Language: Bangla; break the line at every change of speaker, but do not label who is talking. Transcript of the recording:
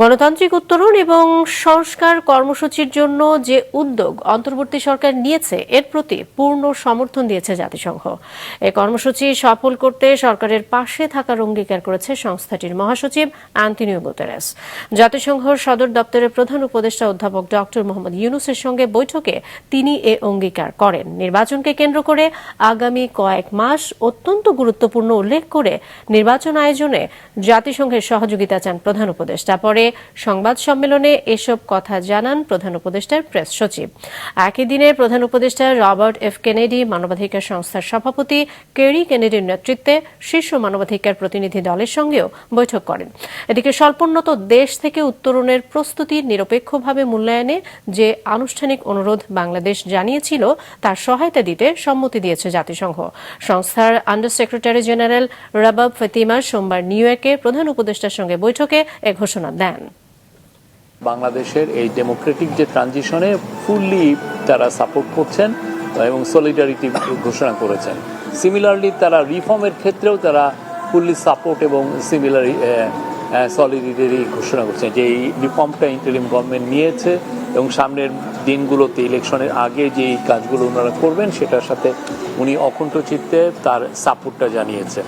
গণতান্ত্রিক উত্তরণ এবং সংস্কার কর্মসূচির জন্য যে উদ্যোগ অন্তর্বর্তী সরকার নিয়েছে এর প্রতি পূর্ণ সমর্থন দিয়েছে জাতিসংঘ। এই কর্মসূচি সফল করতে সরকারের পাশে থাকার অঙ্গীকার করেছে সংস্থাটির মহাসচিব আন্তোনিও গুতেরেস। জাতিসংঘের সদর দপ্তরের প্রধান উপদেষ্টা অধ্যাপক ডক্টর মোহাম্মদ ইউনূসের সঙ্গে বৈঠকে তিনি এ অঙ্গীকার করেন। নির্বাচনকে কেন্দ্র করে আগামী কয়েক মাস অত্যন্ত গুরুত্বপূর্ণ উল্লেখ করে নির্বাচন আয়োজনে জাতিসংঘের সহযোগিতা চান প্রধান উপদেষ্টা। পরে সংবাদ সম্মেলনে এসব কথা জানান প্রধান উপদেষ্টার প্রেস সচিব। একই দিনে প্রধান উপদেষ্টা রবার্ট এফ কেনেডি, মানবাধিকার সংস্থার সভাপতি কেরি কেনেডির নেতৃত্বে শীর্ষ মানবাধিকার প্রতিনিধি দলের সঙ্গেও বৈঠক করেন। এদিকে স্বল্পোন্নত দেশ থেকে উত্তরণের প্রস্তুতি নিরপেক্ষভাবে মূল্যায়নে যে আনুষ্ঠানিক অনুরোধ বাংলাদেশ জানিয়েছিল তার সহায়তা দিতে সম্মতি দিয়েছে জাতিসংঘ। সংস্থার under secretary general rabab Fatima সোমবার নিউ ইয়র্কে প্রধান উপদেষ্টার সঙ্গে বৈঠকে এ ঘোষণা দেন।
বাংলাদেশের এই ডেমোক্রেটিক যে ট্রানজিশনে ফুললি তারা সাপোর্ট করছেন এবং সলিডারিটি ঘোষণা করেছেন। সিমিলারলি তারা রিফর্মের ক্ষেত্রেও তারা ফুললি সাপোর্ট এবং সলিডারিটি ঘোষণা করছেন যে এই রিফর্মটা ইন্টারিম গভর্নমেন্ট নিয়েছে এবং সামনের দিনগুলোতে ইলেকশনের আগে যেই কাজগুলো ওনারা করবেন সেটার সাথে উনি অকুণ্ঠ চিত্তে তার সাপোর্টটা জানিয়েছে।